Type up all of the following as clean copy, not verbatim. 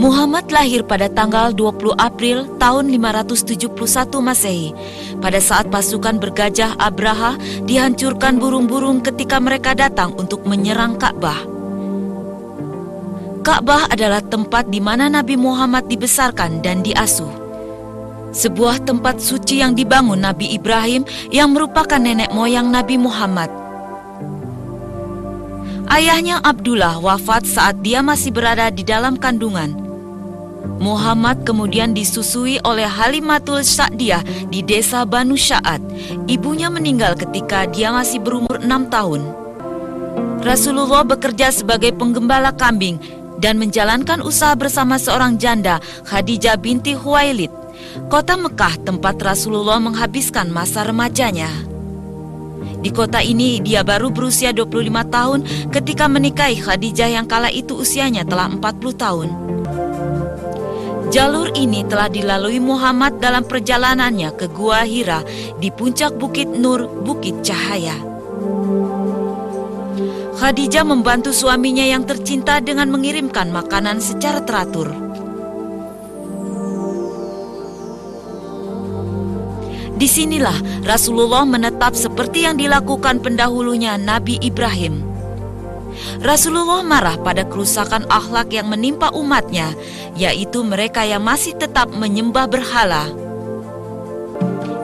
Muhammad lahir pada tanggal 20 April tahun 571 Masehi, pada saat pasukan bergajah Abraha dihancurkan burung-burung ketika mereka datang untuk menyerang Ka'bah. Ka'bah adalah tempat di mana Nabi Muhammad dibesarkan dan diasuh. Sebuah tempat suci yang dibangun Nabi Ibrahim yang merupakan nenek moyang Nabi Muhammad. Ayahnya Abdullah wafat saat dia masih berada di dalam kandungan. Muhammad kemudian disusui oleh Halimatul Sa'diyah di desa Banu Sya'ad. Ibunya meninggal ketika dia masih berumur 6 tahun. Rasulullah bekerja sebagai penggembala kambing dan menjalankan usaha bersama seorang janda, Khadijah binti Khuwailid, kota Mekah tempat Rasulullah menghabiskan masa remajanya. Di kota ini dia baru berusia 25 tahun ketika menikahi Khadijah yang kala itu usianya telah 40 tahun. Jalur ini telah dilalui Muhammad dalam perjalanannya ke Gua Hira di puncak Bukit Nur, Bukit Cahaya. Khadijah membantu suaminya yang tercinta dengan mengirimkan makanan secara teratur. Disinilah Rasulullah menetap seperti yang dilakukan pendahulunya Nabi Ibrahim. Rasulullah marah pada kerusakan akhlak yang menimpa umatnya, yaitu mereka yang masih tetap menyembah berhala.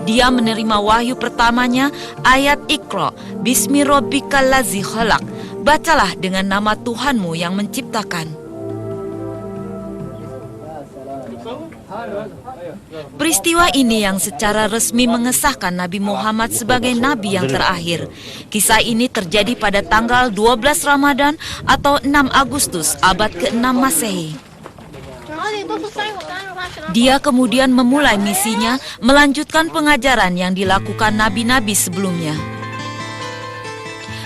Dia menerima wahyu pertamanya, ayat Iqra, Bismi Rabbikal Ladzi Khalaq, bacalah dengan nama Tuhanmu yang menciptakan. Peristiwa ini yang secara resmi mengesahkan Nabi Muhammad sebagai Nabi yang terakhir. Kisah ini terjadi pada tanggal 12 Ramadan atau 6 Agustus abad ke-6 Masehi. Dia kemudian memulai misinya melanjutkan pengajaran yang dilakukan nabi-nabi sebelumnya.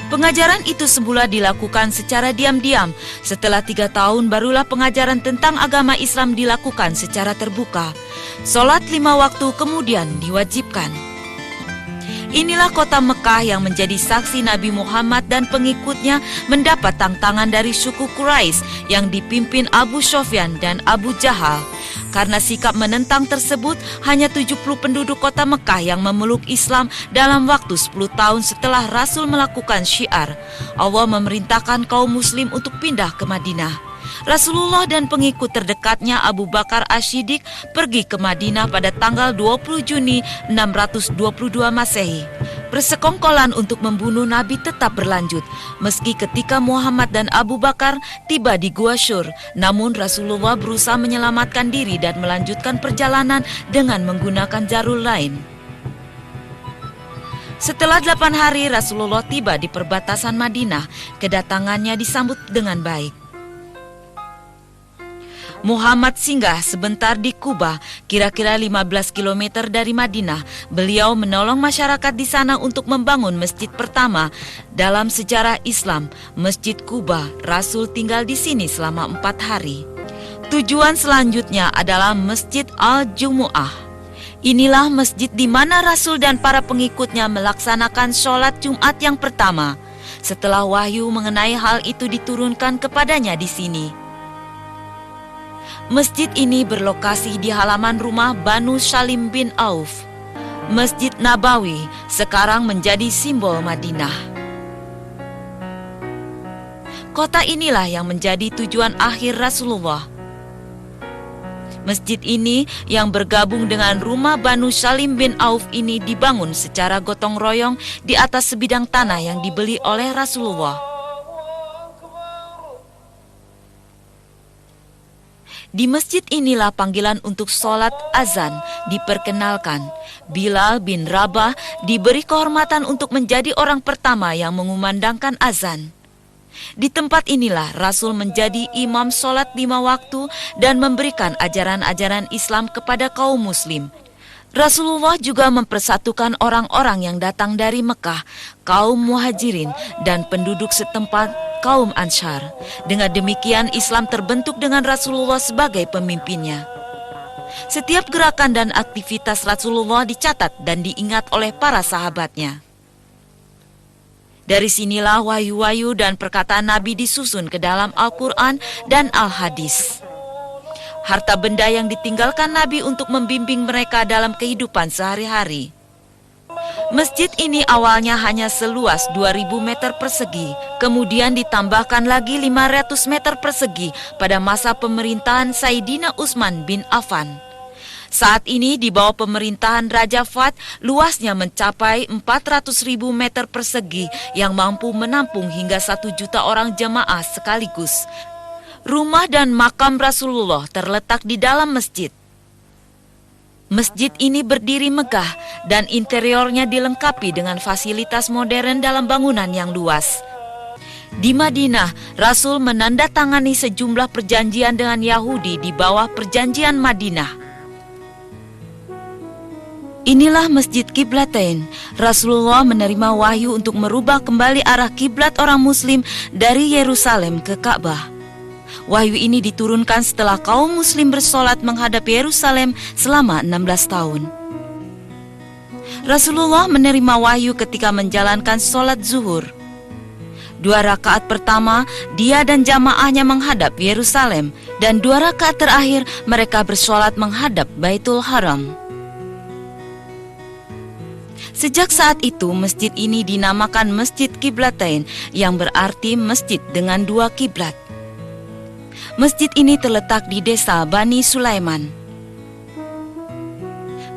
Pengajaran itu semula dilakukan secara diam-diam. Setelah 3 tahun barulah pengajaran tentang agama Islam dilakukan secara terbuka. Sholat 5 waktu kemudian diwajibkan. Inilah kota Mekah yang menjadi saksi Nabi Muhammad dan pengikutnya mendapat tantangan dari suku Quraisy yang dipimpin Abu Sufyan dan Abu Jahal. Karena sikap menentang tersebut, hanya 70 penduduk kota Mekah yang memeluk Islam dalam waktu 10 tahun setelah Rasul melakukan syiar. Allah memerintahkan kaum muslim untuk pindah ke Madinah. Rasulullah dan pengikut terdekatnya Abu Bakar Asy-Siddiq pergi ke Madinah pada tanggal 20 Juni 622 Masehi. Persekongkolan untuk membunuh Nabi tetap berlanjut, meski ketika Muhammad dan Abu Bakar tiba di Gua Syur. Namun Rasulullah berusaha menyelamatkan diri dan melanjutkan perjalanan dengan menggunakan jalur lain. Setelah 8 hari Rasulullah tiba di perbatasan Madinah, kedatangannya disambut dengan baik. Muhammad singgah sebentar di Kuba, kira-kira 15 km dari Madinah. Beliau menolong masyarakat di sana untuk membangun masjid pertama dalam sejarah Islam, Masjid Kuba. Rasul tinggal di sini selama 4 hari. Tujuan selanjutnya adalah Masjid Al-Jumu'ah. Inilah masjid di mana Rasul dan para pengikutnya melaksanakan sholat Jumat yang pertama. Setelah wahyu mengenai hal itu diturunkan kepadanya di sini. Masjid ini berlokasi di halaman rumah Banu Salim bin Auf. Masjid Nabawi sekarang menjadi simbol Madinah. Kota inilah yang menjadi tujuan akhir Rasulullah. Masjid ini yang bergabung dengan rumah Banu Salim bin Auf ini dibangun secara gotong royong di atas sebidang tanah yang dibeli oleh Rasulullah. Di masjid inilah panggilan untuk sholat azan diperkenalkan. Bilal bin Rabah diberi kehormatan untuk menjadi orang pertama yang mengumandangkan azan. Di tempat inilah Rasul menjadi imam sholat 5 waktu dan memberikan ajaran-ajaran Islam kepada kaum muslim. Rasulullah juga mempersatukan orang-orang yang datang dari Mekah, kaum muhajirin dan penduduk setempat, kaum Ansyar. Dengan demikian Islam terbentuk dengan Rasulullah sebagai pemimpinnya. Setiap gerakan dan aktivitas Rasulullah dicatat dan diingat oleh para sahabatnya. Dari sinilah wahyu-wahyu dan perkataan Nabi disusun ke dalam Al-Quran dan Al-Hadis. harta benda yang ditinggalkan Nabi untuk membimbing mereka dalam kehidupan sehari-hari. Masjid ini awalnya hanya seluas 2.000 meter persegi, kemudian ditambahkan lagi 500 meter persegi pada masa pemerintahan Sayyidina Utsman bin Affan. Saat ini di bawah pemerintahan Raja Fahd, luasnya mencapai 400.000 meter persegi yang mampu menampung hingga 1 juta orang jemaah sekaligus. Rumah dan makam Rasulullah terletak di dalam masjid. Masjid ini berdiri megah dan interiornya dilengkapi dengan fasilitas modern dalam bangunan yang luas. Di Madinah, Rasul menandatangani sejumlah perjanjian dengan Yahudi di bawah Perjanjian Madinah. Inilah Masjid Qiblatain. Rasulullah menerima wahyu untuk merubah kembali arah kiblat orang Muslim dari Yerusalem ke Ka'bah. Wahyu ini diturunkan setelah kaum Muslim bersolat menghadap Yerusalem selama 16 tahun. Rasulullah menerima wahyu ketika menjalankan solat zuhur. 2 rakaat pertama, dia dan jamaahnya menghadap Yerusalem, dan 2 rakaat terakhir mereka bersolat menghadap Baitul Haram. Sejak saat itu, masjid ini dinamakan Masjid Qiblatain, yang berarti masjid dengan 2 kiblat. Masjid ini terletak di desa Bani Sulaiman.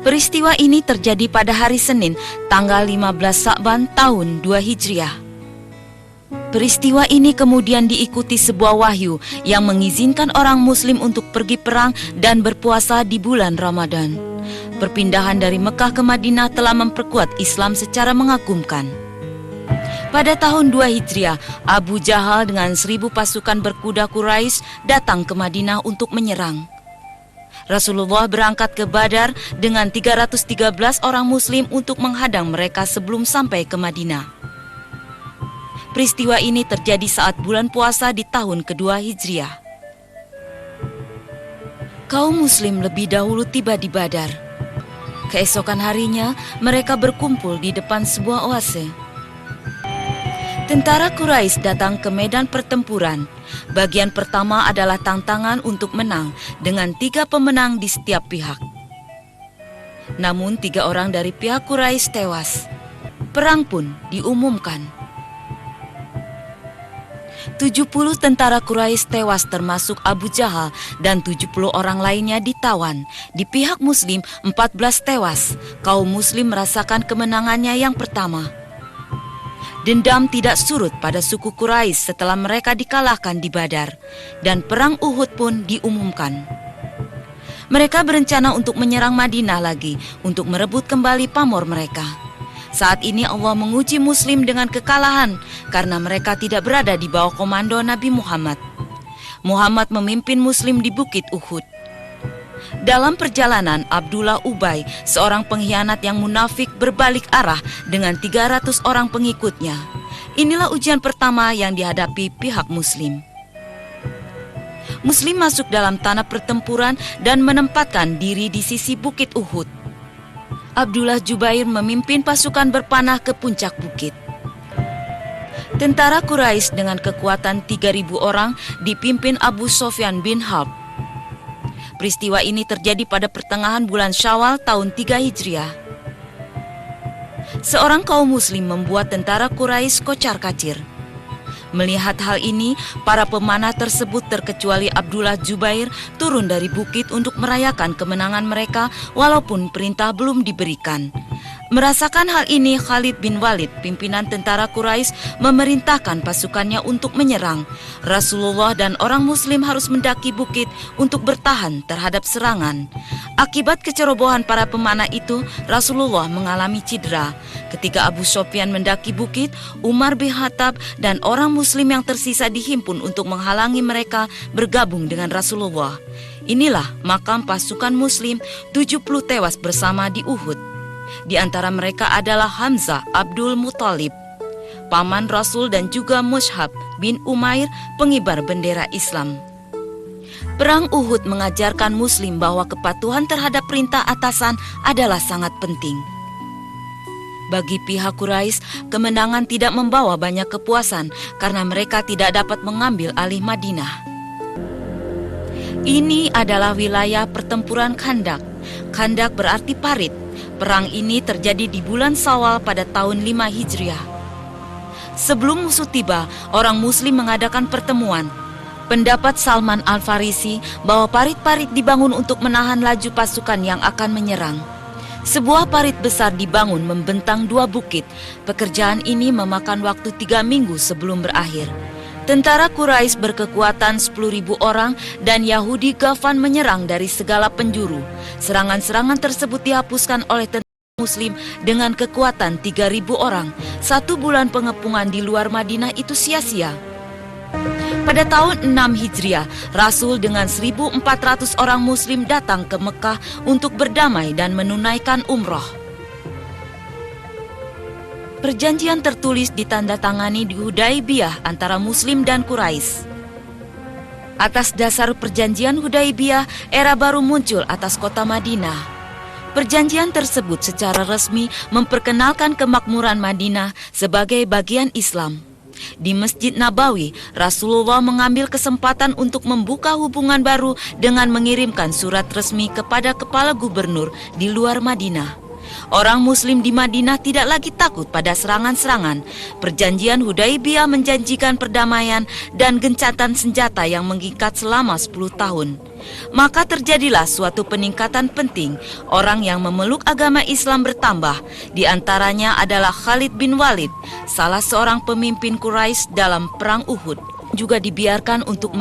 Peristiwa ini terjadi pada hari Senin, tanggal 15 Sa'ban tahun 2 Hijriah. Peristiwa ini kemudian diikuti sebuah wahyu yang mengizinkan orang Muslim untuk pergi perang dan berpuasa di bulan Ramadan. Perpindahan dari Mekah ke Madinah telah memperkuat Islam secara mengagumkan. Pada tahun 2 Hijriah, Abu Jahal dengan 1.000 pasukan berkuda Quraisy datang ke Madinah untuk menyerang. Rasulullah berangkat ke Badar dengan 313 orang Muslim untuk menghadang mereka sebelum sampai ke Madinah. Peristiwa ini terjadi saat bulan puasa di tahun kedua Hijriah. Kaum Muslim lebih dahulu tiba di Badar. Keesokan harinya, mereka berkumpul di depan sebuah oase. Tentara Quraisy datang ke medan pertempuran. Bagian pertama adalah tantangan untuk menang dengan 3 pemenang di setiap pihak. Namun 3 orang dari pihak Quraisy tewas. Perang pun diumumkan. 70 tentara Quraisy tewas termasuk Abu Jahal dan 70 orang lainnya ditawan. Di pihak Muslim 14 tewas. Kaum Muslim merasakan kemenangannya yang pertama. Dendam tidak surut pada suku Quraisy setelah mereka dikalahkan di Badar, dan perang Uhud pun diumumkan. Mereka berencana untuk menyerang Madinah lagi untuk merebut kembali pamor mereka. Saat ini Allah menguji Muslim dengan kekalahan karena mereka tidak berada di bawah komando Nabi Muhammad. Muhammad memimpin Muslim di Bukit Uhud. Dalam perjalanan, Abdullah Ubay, seorang pengkhianat yang munafik, berbalik arah dengan 300 orang pengikutnya. Inilah ujian pertama yang dihadapi pihak Muslim. Muslim masuk dalam tanah pertempuran dan menempatkan diri di sisi Bukit Uhud. Abdullah Jubair memimpin pasukan berpanah ke puncak bukit. Tentara Quraisy dengan kekuatan 3.000 orang dipimpin Abu Sufyan bin Harb. Peristiwa ini terjadi pada pertengahan bulan Syawal tahun 3 Hijriah. Seorang kaum muslim membuat tentara Quraisy kocar-kacir. Melihat hal ini, para pemanah tersebut terkecuali Abdullah Jubair turun dari bukit untuk merayakan kemenangan mereka walaupun perintah belum diberikan. Merasakan hal ini, Khalid bin Walid, pimpinan tentara Quraisy, memerintahkan pasukannya untuk menyerang. Rasulullah dan orang Muslim harus mendaki bukit untuk bertahan terhadap serangan. Akibat kecerobohan para pemanah itu, Rasulullah mengalami cedera. Ketika Abu Sufyan mendaki bukit, Umar bin Khattab dan orang Muslim yang tersisa dihimpun untuk menghalangi mereka bergabung dengan Rasulullah. Inilah makam pasukan Muslim, 70 tewas bersama di Uhud. Di antara mereka adalah Hamzah Abdul Muthalib, paman Rasul, dan juga Mus'hab bin Umair, pengibar bendera Islam. Perang Uhud mengajarkan Muslim bahwa kepatuhan terhadap perintah atasan adalah sangat penting. Bagi pihak Quraisy, kemenangan tidak membawa banyak kepuasan karena mereka tidak dapat mengambil alih Madinah. Ini adalah wilayah pertempuran Khandak. Khandak berarti parit. Perang ini terjadi di bulan Syawal pada tahun 5 Hijriah. Sebelum musuh tiba, orang Muslim mengadakan pertemuan. Pendapat Salman Al-Farisi bahwa parit-parit dibangun untuk menahan laju pasukan yang akan menyerang. Sebuah parit besar dibangun membentang 2 bukit. Pekerjaan ini memakan waktu 3 minggu sebelum berakhir. Tentara Quraisy berkekuatan 10.000 orang dan Yahudi Ghafan menyerang dari segala penjuru. Serangan-serangan tersebut dihapuskan oleh tentara Muslim dengan kekuatan 3.000 orang. 1 bulan pengepungan di luar Madinah itu sia-sia. Pada tahun 6 Hijriah, Rasul dengan 1.400 orang Muslim datang ke Mekah untuk berdamai dan menunaikan umroh. Perjanjian tertulis ditandatangani di Hudaibiyah antara Muslim dan Quraisy. Atas dasar perjanjian Hudaibiyah, era baru muncul atas kota Madinah. Perjanjian tersebut secara resmi memperkenalkan kemakmuran Madinah sebagai bagian Islam. Di Masjid Nabawi, Rasulullah mengambil kesempatan untuk membuka hubungan baru dengan mengirimkan surat resmi kepada kepala gubernur di luar Madinah. Orang Muslim di Madinah tidak lagi takut pada serangan-serangan. Perjanjian Hudaibiyah menjanjikan perdamaian dan gencatan senjata yang mengikat selama 10 tahun. Maka terjadilah suatu peningkatan penting. Orang yang memeluk agama Islam bertambah. Di antaranya adalah Khalid bin Walid, salah seorang pemimpin Quraisy dalam perang Uhud. Juga dibiarkan untuk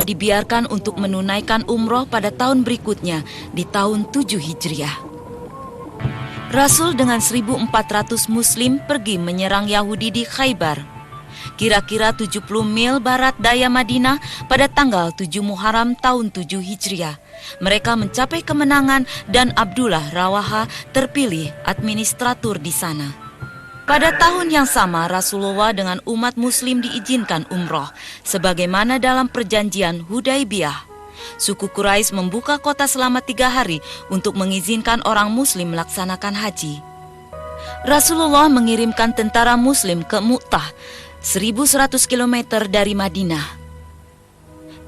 menunaikan umroh pada tahun berikutnya di tahun 7 Hijriah. Rasul dengan 1.400 Muslim pergi menyerang Yahudi di Khaybar, kira-kira 70 mil barat daya Madinah pada tanggal 7 Muharram tahun 7 Hijriah. Mereka mencapai kemenangan dan Abdullah Rawaha terpilih administratur di sana. Pada tahun yang sama, Rasulullah dengan umat Muslim diizinkan umroh, sebagaimana dalam perjanjian Hudaibiyah. Suku Quraisy membuka kota selama 3 hari untuk mengizinkan orang Muslim melaksanakan haji. Rasulullah mengirimkan tentara Muslim ke Mu'tah, 1.100 km dari Madinah.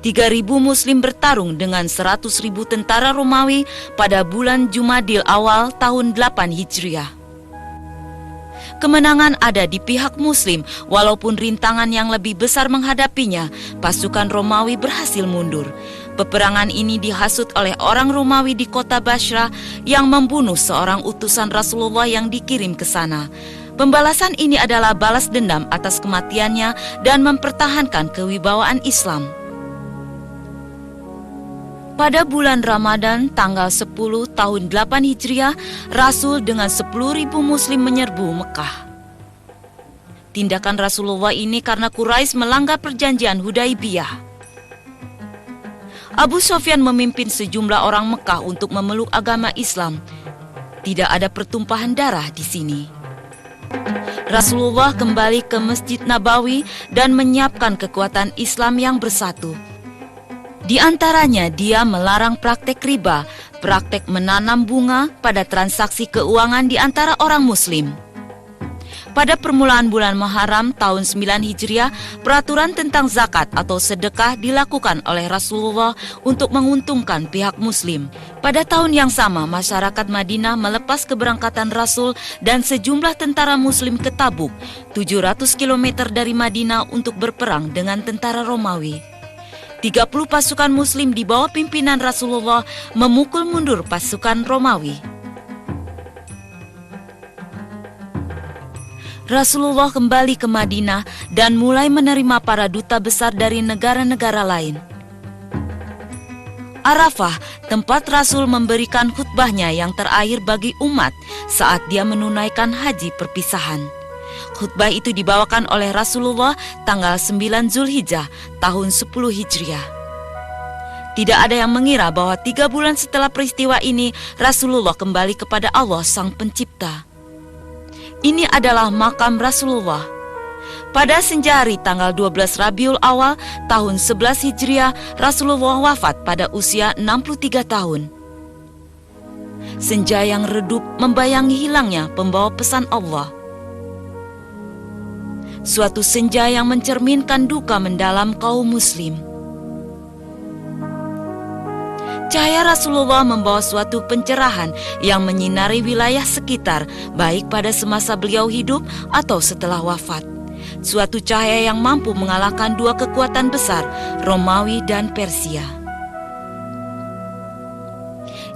3.000 Muslim bertarung dengan 100.000 tentara Romawi pada bulan Jumadil awal tahun 8 Hijriah. Kemenangan ada di pihak Muslim, walaupun rintangan yang lebih besar menghadapinya. Pasukan Romawi berhasil mundur. Peperangan ini dihasut oleh orang Romawi di kota Basra yang membunuh seorang utusan Rasulullah yang dikirim ke sana. Pembalasan ini adalah balas dendam atas kematiannya dan mempertahankan kewibawaan Islam. Pada bulan Ramadan tanggal 10 tahun 8 Hijriah, Rasul dengan 10.000 Muslim menyerbu Mekah. Tindakan Rasulullah ini karena Quraisy melanggar perjanjian Hudaibiyah. Abu Sufyan memimpin sejumlah orang Mekah untuk memeluk agama Islam. Tidak ada pertumpahan darah di sini. Rasulullah kembali ke Masjid Nabawi dan menyiapkan kekuatan Islam yang bersatu. Di antaranya dia melarang praktek riba, praktek menanam bunga pada transaksi keuangan di antara orang Muslim. Pada permulaan bulan Muharram tahun 9 Hijriah, peraturan tentang zakat atau sedekah dilakukan oleh Rasulullah untuk menguntungkan pihak Muslim. Pada tahun yang sama, masyarakat Madinah melepas keberangkatan Rasul dan sejumlah tentara Muslim ke Tabuk, 700 km dari Madinah untuk berperang dengan tentara Romawi. 30 pasukan Muslim di bawah pimpinan Rasulullah memukul mundur pasukan Romawi. Rasulullah kembali ke Madinah dan mulai menerima para duta besar dari negara-negara lain. Arafah, tempat Rasul memberikan khutbahnya yang terakhir bagi umat saat dia menunaikan haji perpisahan. Khutbah itu dibawakan oleh Rasulullah tanggal 9 Zulhijjah tahun 10 Hijriah. Tidak ada yang mengira bahwa 3 bulan setelah peristiwa ini Rasulullah kembali kepada Allah Sang Pencipta. Ini adalah makam Rasulullah. Pada senja hari tanggal 12 Rabiul Awal tahun 11 Hijriah, Rasulullah wafat pada usia 63 tahun. Senja yang redup membayangi hilangnya pembawa pesan Allah. Suatu senja yang mencerminkan duka mendalam kaum muslim. Cahaya Rasulullah membawa suatu pencerahan yang menyinari wilayah sekitar, baik pada semasa beliau hidup atau setelah wafat. Suatu cahaya yang mampu mengalahkan dua kekuatan besar, Romawi dan Persia.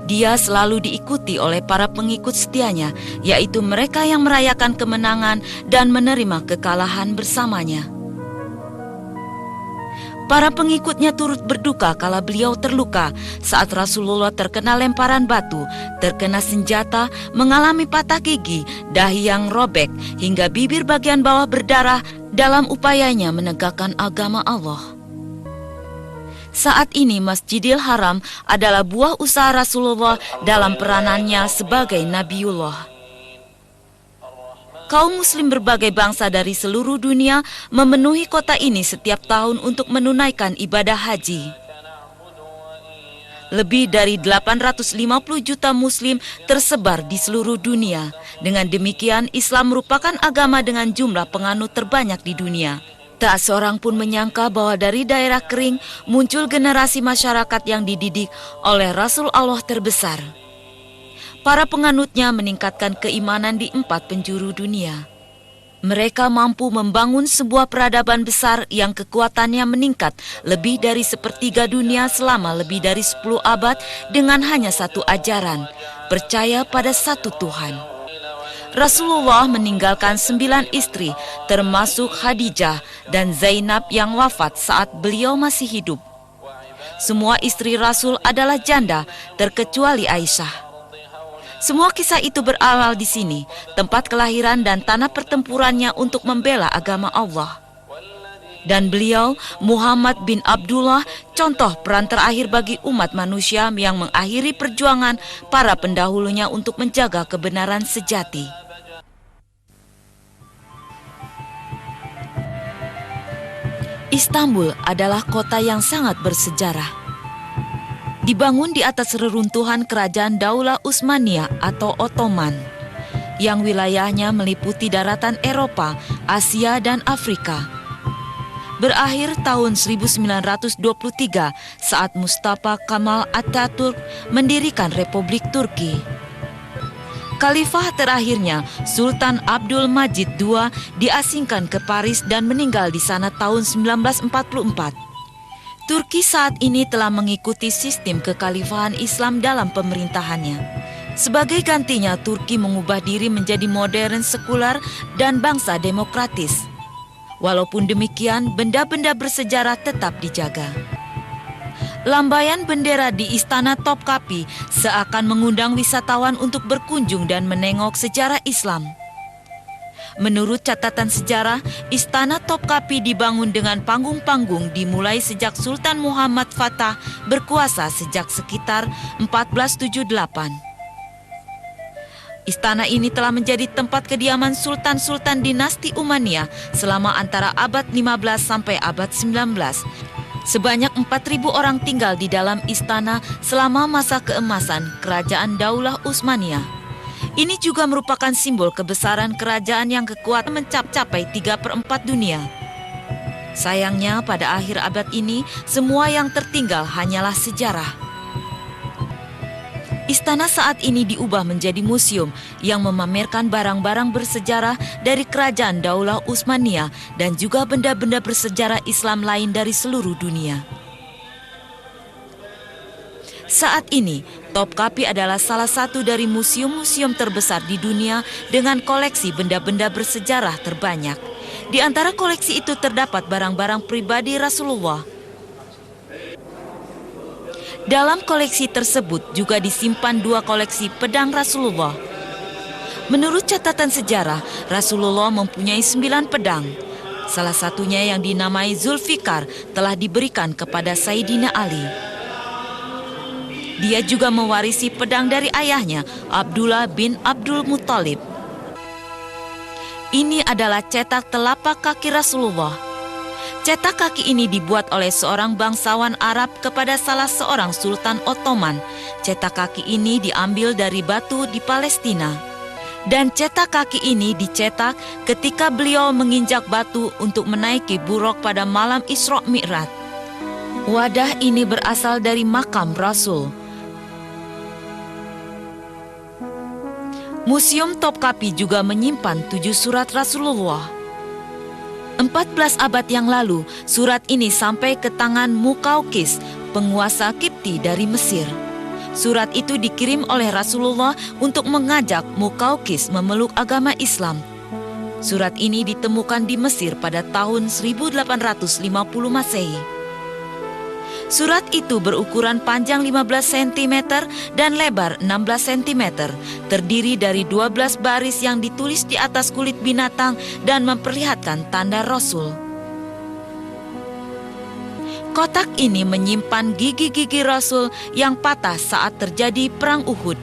Dia selalu diikuti oleh para pengikut setianya, yaitu mereka yang merayakan kemenangan dan menerima kekalahan bersamanya. Para pengikutnya turut berduka kala beliau terluka saat Rasulullah terkena lemparan batu, terkena senjata, mengalami patah gigi, dahi yang robek, hingga bibir bagian bawah berdarah dalam upayanya menegakkan agama Allah. Saat ini Masjidil Haram adalah buah usaha Rasulullah dalam peranannya sebagai Nabiullah. Kaum muslim berbagai bangsa dari seluruh dunia memenuhi kota ini setiap tahun untuk menunaikan ibadah haji. Lebih dari 850 juta muslim tersebar di seluruh dunia. Dengan demikian, Islam merupakan agama dengan jumlah penganut terbanyak di dunia. Tak seorang pun menyangka bahwa dari daerah kering muncul generasi masyarakat yang dididik oleh Rasul Allah terbesar. Para penganutnya meningkatkan keimanan di 4 penjuru dunia. Mereka mampu membangun sebuah peradaban besar yang kekuatannya meningkat lebih dari sepertiga dunia selama lebih dari 10 abad dengan hanya satu ajaran, percaya pada satu Tuhan. Rasulullah meninggalkan 9 istri, termasuk Khadijah dan Zainab yang wafat saat beliau masih hidup. Semua istri Rasul adalah janda, terkecuali Aisyah. Semua kisah itu berawal di sini, tempat kelahiran dan tanah pertempurannya untuk membela agama Allah. Dan beliau, Muhammad bin Abdullah, contoh peran terakhir bagi umat manusia yang mengakhiri perjuangan para pendahulunya untuk menjaga kebenaran sejati. Istanbul adalah kota yang sangat bersejarah. Dibangun di atas reruntuhan kerajaan Daulah Utsmaniyah atau Ottoman, yang wilayahnya meliputi daratan Eropa, Asia, dan Afrika. Berakhir tahun 1923 saat Mustafa Kemal Atatürk mendirikan Republik Turki. Khalifah terakhirnya, Sultan Abdul Majid II, diasingkan ke Paris dan meninggal di sana tahun 1944. Turki saat ini telah mengikuti sistem kekhalifahan Islam dalam pemerintahannya. Sebagai gantinya, Turki mengubah diri menjadi modern, sekular, dan bangsa demokratis. Walaupun demikian, benda-benda bersejarah tetap dijaga. Lambaian bendera di Istana Topkapi seakan mengundang wisatawan untuk berkunjung dan menengok sejarah Islam. Menurut catatan sejarah, Istana Topkapi dibangun dengan panggung-panggung dimulai sejak Sultan Muhammad Fatah berkuasa sejak sekitar 1478. Istana ini telah menjadi tempat kediaman sultan-sultan dinasti Umayyah selama antara abad 15 sampai abad 19. Sebanyak 4.000 orang tinggal di dalam istana selama masa keemasan Kerajaan Daulah Utsmaniyah. Ini juga merupakan simbol kebesaran kerajaan yang kekuatan mencapai 3/4 dunia. Sayangnya pada akhir abad ini, semua yang tertinggal hanyalah sejarah. Istana saat ini diubah menjadi museum yang memamerkan barang-barang bersejarah dari kerajaan Daulah Utsmaniyah dan juga benda-benda bersejarah Islam lain dari seluruh dunia. Saat ini, Topkapi adalah salah satu dari museum-museum terbesar di dunia dengan koleksi benda-benda bersejarah terbanyak. Di antara koleksi itu terdapat barang-barang pribadi Rasulullah. Dalam koleksi tersebut juga disimpan 2 koleksi pedang Rasulullah. Menurut catatan sejarah, Rasulullah mempunyai 9 pedang. Salah satunya yang dinamai Zulfikar telah diberikan kepada Sayyidina Ali. Dia juga mewarisi pedang dari ayahnya, Abdullah bin Abdul Muthalib. Ini adalah cetak telapak kaki Rasulullah. Cetak kaki ini dibuat oleh seorang bangsawan Arab kepada salah seorang Sultan Ottoman. Cetak kaki ini diambil dari batu di Palestina. Dan cetak kaki ini dicetak ketika beliau menginjak batu untuk menaiki buraq pada malam Isra Mi'raj. Wadah ini berasal dari makam Rasul. Museum Topkapi juga menyimpan 7 surat Rasulullah. 14 abad yang lalu, surat ini sampai ke tangan Muqawqis, penguasa Kipti dari Mesir. Surat itu dikirim oleh Rasulullah untuk mengajak Muqawqis memeluk agama Islam. Surat ini ditemukan di Mesir pada tahun 1850 Masehi. Surat itu berukuran panjang 15 cm dan lebar 16 cm, terdiri dari 12 baris yang ditulis di atas kulit binatang dan memperlihatkan tanda Rasul. Kotak ini menyimpan gigi-gigi Rasul yang patah saat terjadi Perang Uhud.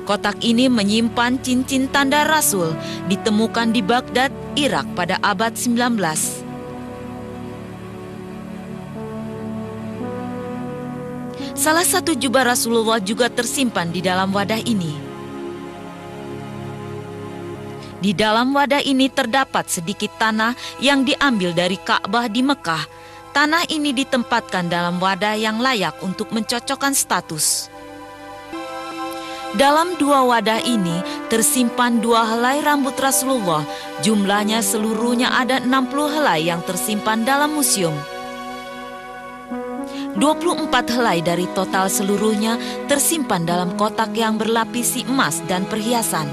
Kotak ini menyimpan cincin tanda Rasul, ditemukan di Baghdad, Irak pada abad 19. Salah satu jubah Rasulullah juga tersimpan di dalam wadah ini. Di dalam wadah ini terdapat sedikit tanah yang diambil dari Ka'bah di Mekah. Tanah ini ditempatkan dalam wadah yang layak untuk mencocokkan status. Dalam 2 wadah ini tersimpan 2 helai rambut Rasulullah. Jumlahnya seluruhnya ada 60 helai yang tersimpan dalam museum. 24 helai dari total seluruhnya tersimpan dalam kotak yang berlapisi emas dan perhiasan.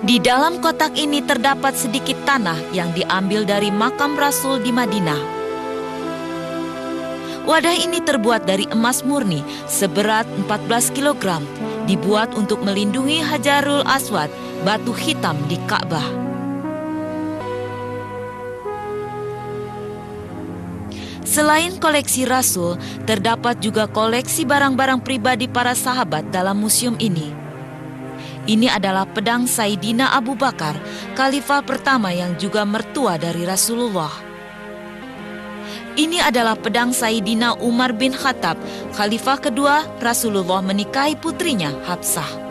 Di dalam kotak ini terdapat sedikit tanah yang diambil dari makam Rasul di Madinah. Wadah ini terbuat dari emas murni seberat 14 kg, dibuat untuk melindungi Hajarul Aswad, batu hitam di Ka'bah. Selain koleksi Rasul, terdapat juga koleksi barang-barang pribadi para sahabat dalam museum ini. Ini adalah pedang Sayyidina Abu Bakar, khalifah pertama yang juga mertua dari Rasulullah. Ini adalah pedang Sayyidina Umar bin Khattab, khalifah kedua Rasulullah menikahi putrinya Hafsah.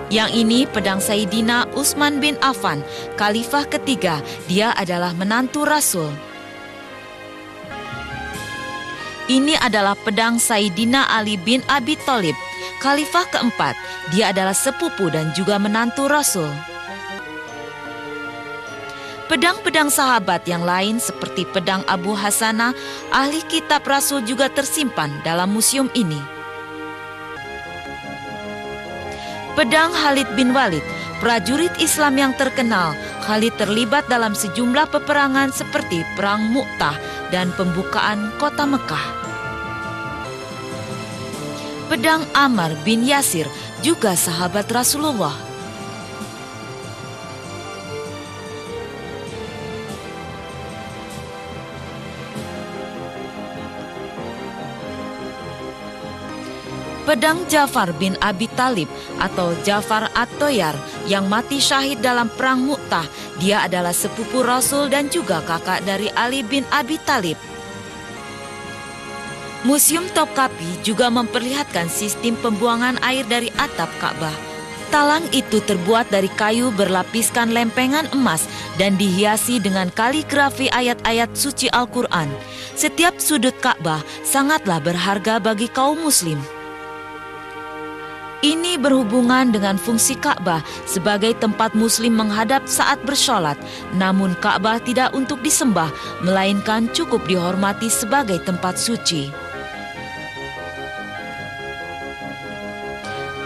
Yang ini pedang Sayyidina Utsman bin Affan, khalifah ketiga, dia adalah menantu Rasul. Ini adalah pedang Sayyidina Ali bin Abi Thalib, khalifah keempat, dia adalah sepupu dan juga menantu Rasul. Pedang-pedang sahabat yang lain seperti pedang Abu Hasanah, ahli kitab Rasul juga tersimpan dalam museum ini. Pedang Khalid bin Walid, prajurit Islam yang terkenal. Khalid terlibat dalam sejumlah peperangan seperti Perang Mu'tah dan pembukaan kota Mekah. Pedang Ammar bin Yasir, juga sahabat Rasulullah. Pedang Ja'far bin Abi Talib atau Ja'far At-Toyar yang mati syahid dalam Perang Mu'tah. Dia adalah sepupu Rasul dan juga kakak dari Ali bin Abi Talib. Museum Topkapi juga memperlihatkan sistem pembuangan air dari atap Ka'bah. Talang itu terbuat dari kayu berlapiskan lempengan emas dan dihiasi dengan kaligrafi ayat-ayat suci Al-Quran. Setiap sudut Ka'bah sangatlah berharga bagi kaum muslim. Ini berhubungan dengan fungsi Ka'bah sebagai tempat muslim menghadap saat bersholat. Namun Ka'bah tidak untuk disembah, melainkan cukup dihormati sebagai tempat suci.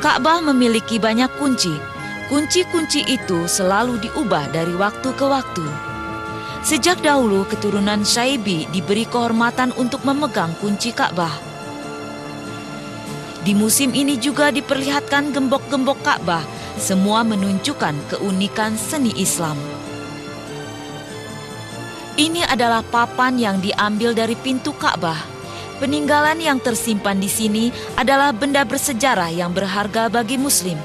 Ka'bah memiliki banyak kunci. Kunci-kunci itu selalu diubah dari waktu ke waktu. Sejak dahulu keturunan Syaibi diberi kehormatan untuk memegang kunci Ka'bah. Di musim ini juga diperlihatkan gembok-gembok Ka'bah, semua menunjukkan keunikan seni Islam. Ini adalah papan yang diambil dari pintu Ka'bah. Peninggalan yang tersimpan di sini adalah benda bersejarah yang berharga bagi muslim.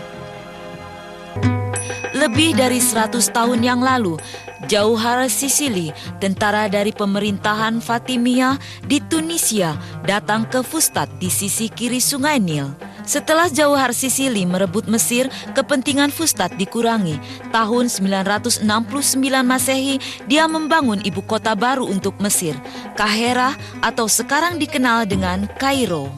Lebih dari 100 tahun yang lalu, Jauhar Sisili, tentara dari pemerintahan Fatimiyah di Tunisia, datang ke Fustat di sisi kiri Sungai Nil. Setelah Jauhar Sisili merebut Mesir, kepentingan Fustat dikurangi. Tahun 969 Masehi, dia membangun ibu kota baru untuk Mesir, Kahirah atau sekarang dikenal dengan Kairo.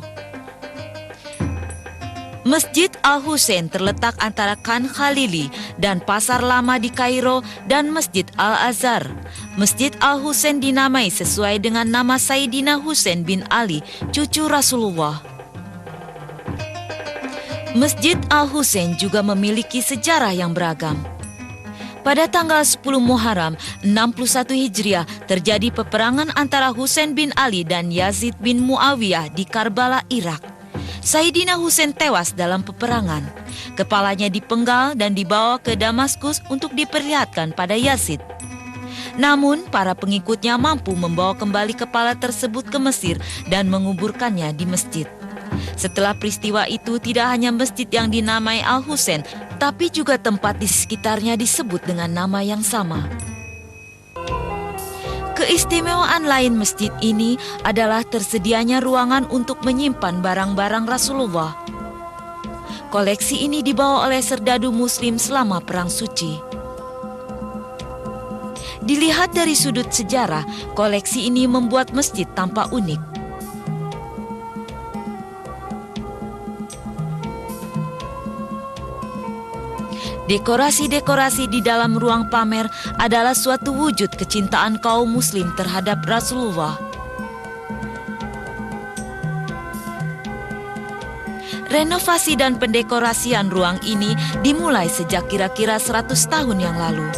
Masjid Al-Husain terletak antara Khan Khalili dan Pasar Lama di Kairo dan Masjid Al-Azhar. Masjid Al-Husain dinamai sesuai dengan nama Sayyidina Husain bin Ali, cucu Rasulullah. Masjid Al-Husain juga memiliki sejarah yang beragam. Pada tanggal 10 Muharram 61 Hijriah terjadi peperangan antara Husain bin Ali dan Yazid bin Muawiyah di Karbala, Irak. Sayyidina Husain tewas dalam peperangan. Kepalanya dipenggal dan dibawa ke Damaskus untuk diperlihatkan pada Yazid. Namun, para pengikutnya mampu membawa kembali kepala tersebut ke Mesir dan menguburkannya di masjid. Setelah peristiwa itu, tidak hanya masjid yang dinamai Al-Husain, tapi juga tempat di sekitarnya disebut dengan nama yang sama. Keistimewaan lain masjid ini adalah tersedianya ruangan untuk menyimpan barang-barang Rasulullah. Koleksi ini dibawa oleh serdadu Muslim selama Perang Suci. Dilihat dari sudut sejarah, koleksi ini membuat masjid tampak unik. Dekorasi-dekorasi di dalam ruang pamer adalah suatu wujud kecintaan kaum muslim terhadap Rasulullah. Renovasi dan pendekorasian ruang ini dimulai sejak kira-kira 100 tahun yang lalu.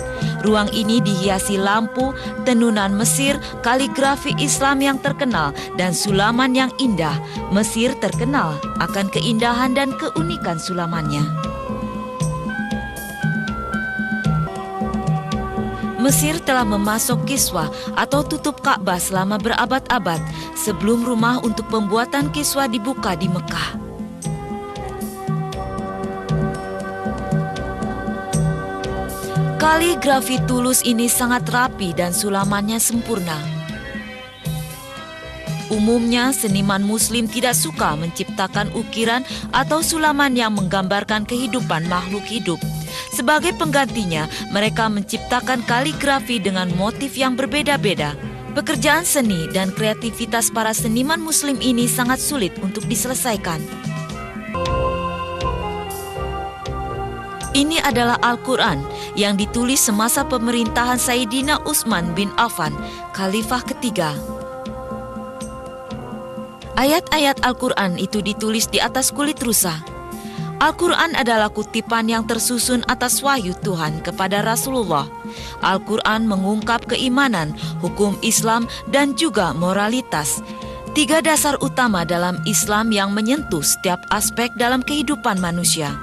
Ruang ini dihiasi lampu, tenunan Mesir, kaligrafi Islam yang terkenal, dan sulaman yang indah. Mesir terkenal akan keindahan dan keunikan sulamannya. Mesir telah memasok kiswah atau tutup Ka'bah selama berabad-abad sebelum rumah untuk pembuatan kiswah dibuka di Mekah. Kaligrafi tulus ini sangat rapi dan sulamannya sempurna. Umumnya, seniman muslim tidak suka menciptakan ukiran atau sulaman yang menggambarkan kehidupan makhluk hidup. Sebagai penggantinya, mereka menciptakan kaligrafi dengan motif yang berbeda-beda. Pekerjaan seni dan kreativitas para seniman muslim ini sangat sulit untuk diselesaikan. Ini adalah Al-Quran yang ditulis semasa pemerintahan Sayyidina Utsman bin Affan, Khalifah ketiga. Ayat-ayat Al-Quran itu ditulis di atas kulit rusa. Al-Quran adalah kutipan yang tersusun atas wahyu Tuhan kepada Rasulullah. Al-Quran mengungkap keimanan, hukum Islam, dan juga moralitas. 3 dasar utama dalam Islam yang menyentuh setiap aspek dalam kehidupan manusia.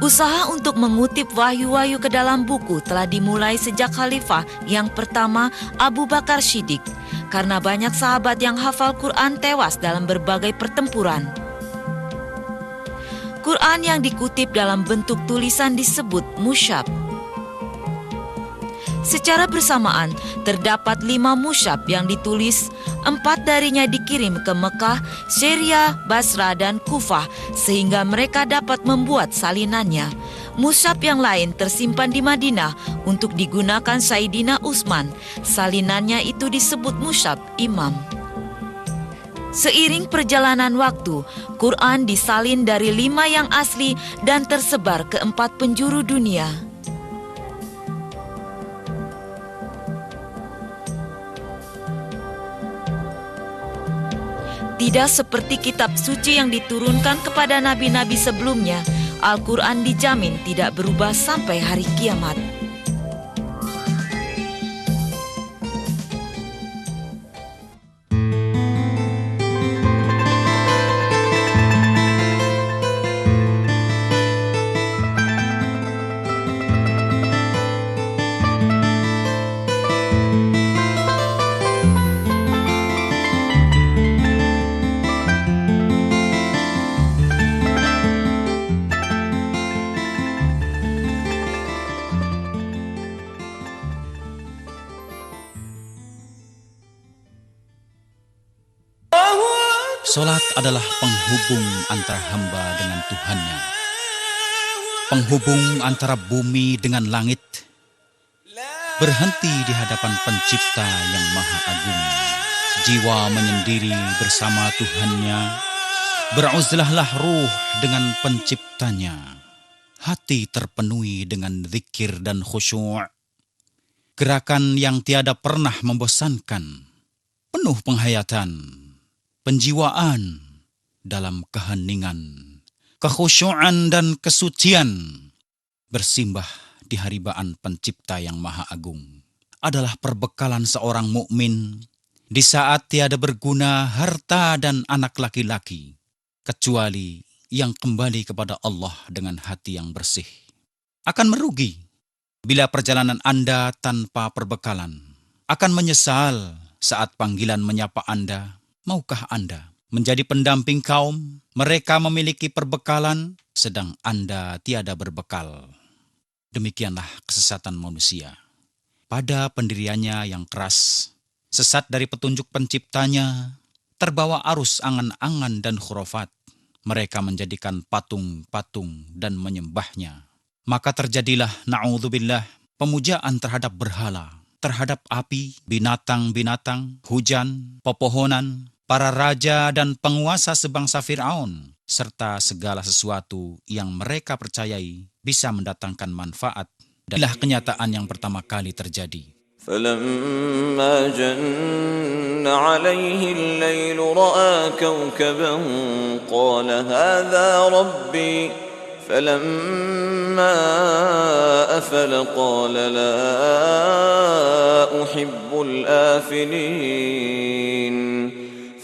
Usaha untuk mengutip wahyu-wahyu ke dalam buku telah dimulai sejak Khalifah yang pertama Abu Bakar Shiddiq, karena banyak sahabat yang hafal Quran tewas dalam berbagai pertempuran. Quran yang dikutip dalam bentuk tulisan disebut mushaf. Secara bersamaan, terdapat 5 mushaf yang ditulis, 4 darinya dikirim ke Mekah, Syria, Basra, dan Kufah, sehingga mereka dapat membuat salinannya. Mushaf yang lain tersimpan di Madinah untuk digunakan Sayyidina Utsman. Salinannya itu disebut mushaf Imam. Seiring perjalanan waktu, Quran disalin dari 5 yang asli dan tersebar ke 4 penjuru dunia. Tidak seperti kitab suci yang diturunkan kepada nabi-nabi sebelumnya, Al-Quran dijamin tidak berubah sampai hari kiamat. Salat adalah penghubung antara hamba dengan Tuhannya. Penghubung antara bumi dengan langit. Berhenti di hadapan Pencipta yang Maha Agung. Jiwa menyendiri bersama Tuhannya. Beruzlahlah ruh dengan Penciptanya. Hati terpenuhi dengan zikir dan khusyuk. Gerakan yang tiada pernah membosankan. Penuh penghayatan, penjiwaan dalam keheningan, kekhusyuan dan kesucian. Bersimbah di haribaan Pencipta yang Maha Agung adalah perbekalan seorang mukmin di saat tiada berguna harta dan anak laki-laki, kecuali yang kembali kepada Allah dengan hati yang bersih. Akan merugi bila perjalanan Anda tanpa perbekalan. Akan menyesal saat panggilan menyapa Anda. Maukah Anda menjadi pendamping kaum? Mereka memiliki perbekalan, sedang Anda tiada berbekal. Demikianlah kesesatan manusia. Pada pendiriannya yang keras, sesat dari petunjuk Penciptanya, terbawa arus angan-angan dan khurafat. Mereka menjadikan patung-patung dan menyembahnya. Maka terjadilah, na'udzubillah, pemujaan terhadap berhala, terhadap api, binatang-binatang, hujan, pepohonan, para raja dan penguasa sebangsa Fir'aun, serta segala sesuatu yang mereka percayai bisa mendatangkan manfaat. Inilah kenyataan yang pertama kali terjadi. فلما جن عليه الليل رأى كوكبا قال هذا ربي فلما أفل قال لا أحب الآفلين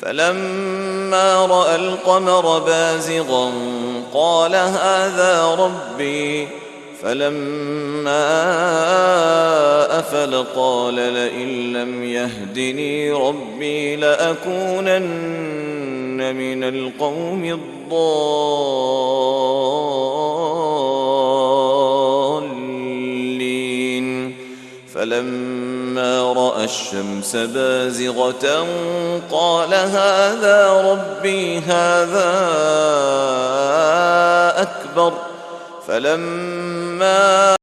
فلما رأى القمر بازغا قال هذا ربي فلما أفل قال لئن لم يهدني ربي لأكونن من القوم الضالين فلما رأى الشمس بازغة قال هذا ربي هذا أكبر فلما